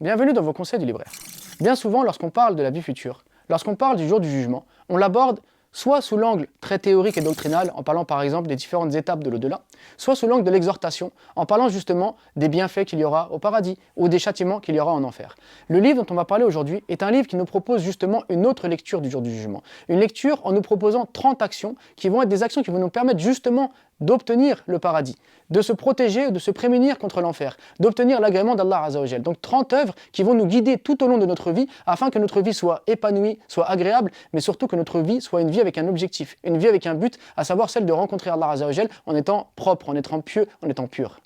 Bienvenue dans vos conseils du libraire. Bien souvent, lorsqu'on parle de la vie future, lorsqu'on parle du jour du jugement, on l'aborde soit sous l'angle très théorique et doctrinal, en parlant par exemple des différentes étapes de l'au-delà, soit sous l'angle de l'exhortation, en parlant justement des bienfaits qu'il y aura au paradis ou des châtiments qu'il y aura en enfer. Le livre dont on va parler aujourd'hui est un livre qui nous propose justement une autre lecture du jour du jugement. Une lecture en nous proposant 30 actions qui vont être des actions qui vont nous permettre justement d'obtenir le paradis, de se protéger, de se prémunir contre l'enfer, d'obtenir l'agrément d'Allah Azza wa Jal. Donc 30 œuvres qui vont nous guider tout au long de notre vie afin que notre vie soit épanouie, soit agréable, mais surtout que notre vie soit une vie avec un objectif, une vie avec un but, à savoir celle de rencontrer Allah Azza wa Jal en étant propre, en étant pieux, en étant pur.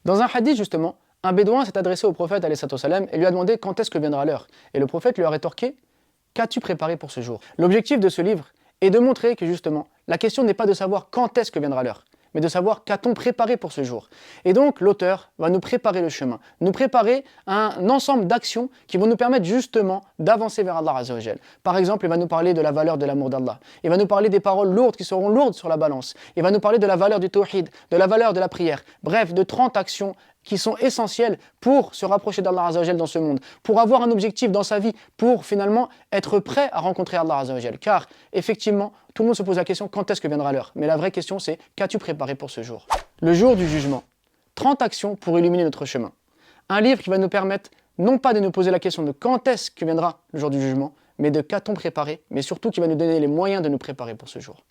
Dans un hadith justement, un bédouin s'est adressé au prophète alayhi salam et lui a demandé quand est-ce que viendra l'heure. Et le prophète lui a rétorqué: qu'as-tu préparé pour ce jour? L'objectif de ce livre est de montrer que justement, la question n'est pas de savoir quand est-ce que viendra l'heure, mais de savoir qu'a-t-on préparé pour ce jour. Et donc, l'auteur va nous préparer le chemin, nous préparer un ensemble d'actions qui vont nous permettre justement d'avancer vers Allah Azza wa Jal. Par exemple, il va nous parler de la valeur de l'amour d'Allah. Il va nous parler des paroles lourdes qui seront lourdes sur la balance. Il va nous parler de la valeur du tawhid, de la valeur de la prière. Bref, de 30 actions qui sont essentielles pour se rapprocher d'Allah Azza wa Jal dans ce monde, pour avoir un objectif dans sa vie, pour finalement être prêt à rencontrer Allah Azza wa Jal. Car effectivement, tout le monde se pose la question quand est-ce que viendra l'heure? Mais la vraie question c'est qu'as-tu préparé pour ce jour? Le jour du jugement. 30 actions pour illuminer notre chemin. Un livre qui va nous permettre non pas de nous poser la question de quand est-ce que viendra le jour du jugement, mais de qu'a-t-on préparé, mais surtout qui va nous donner les moyens de nous préparer pour ce jour.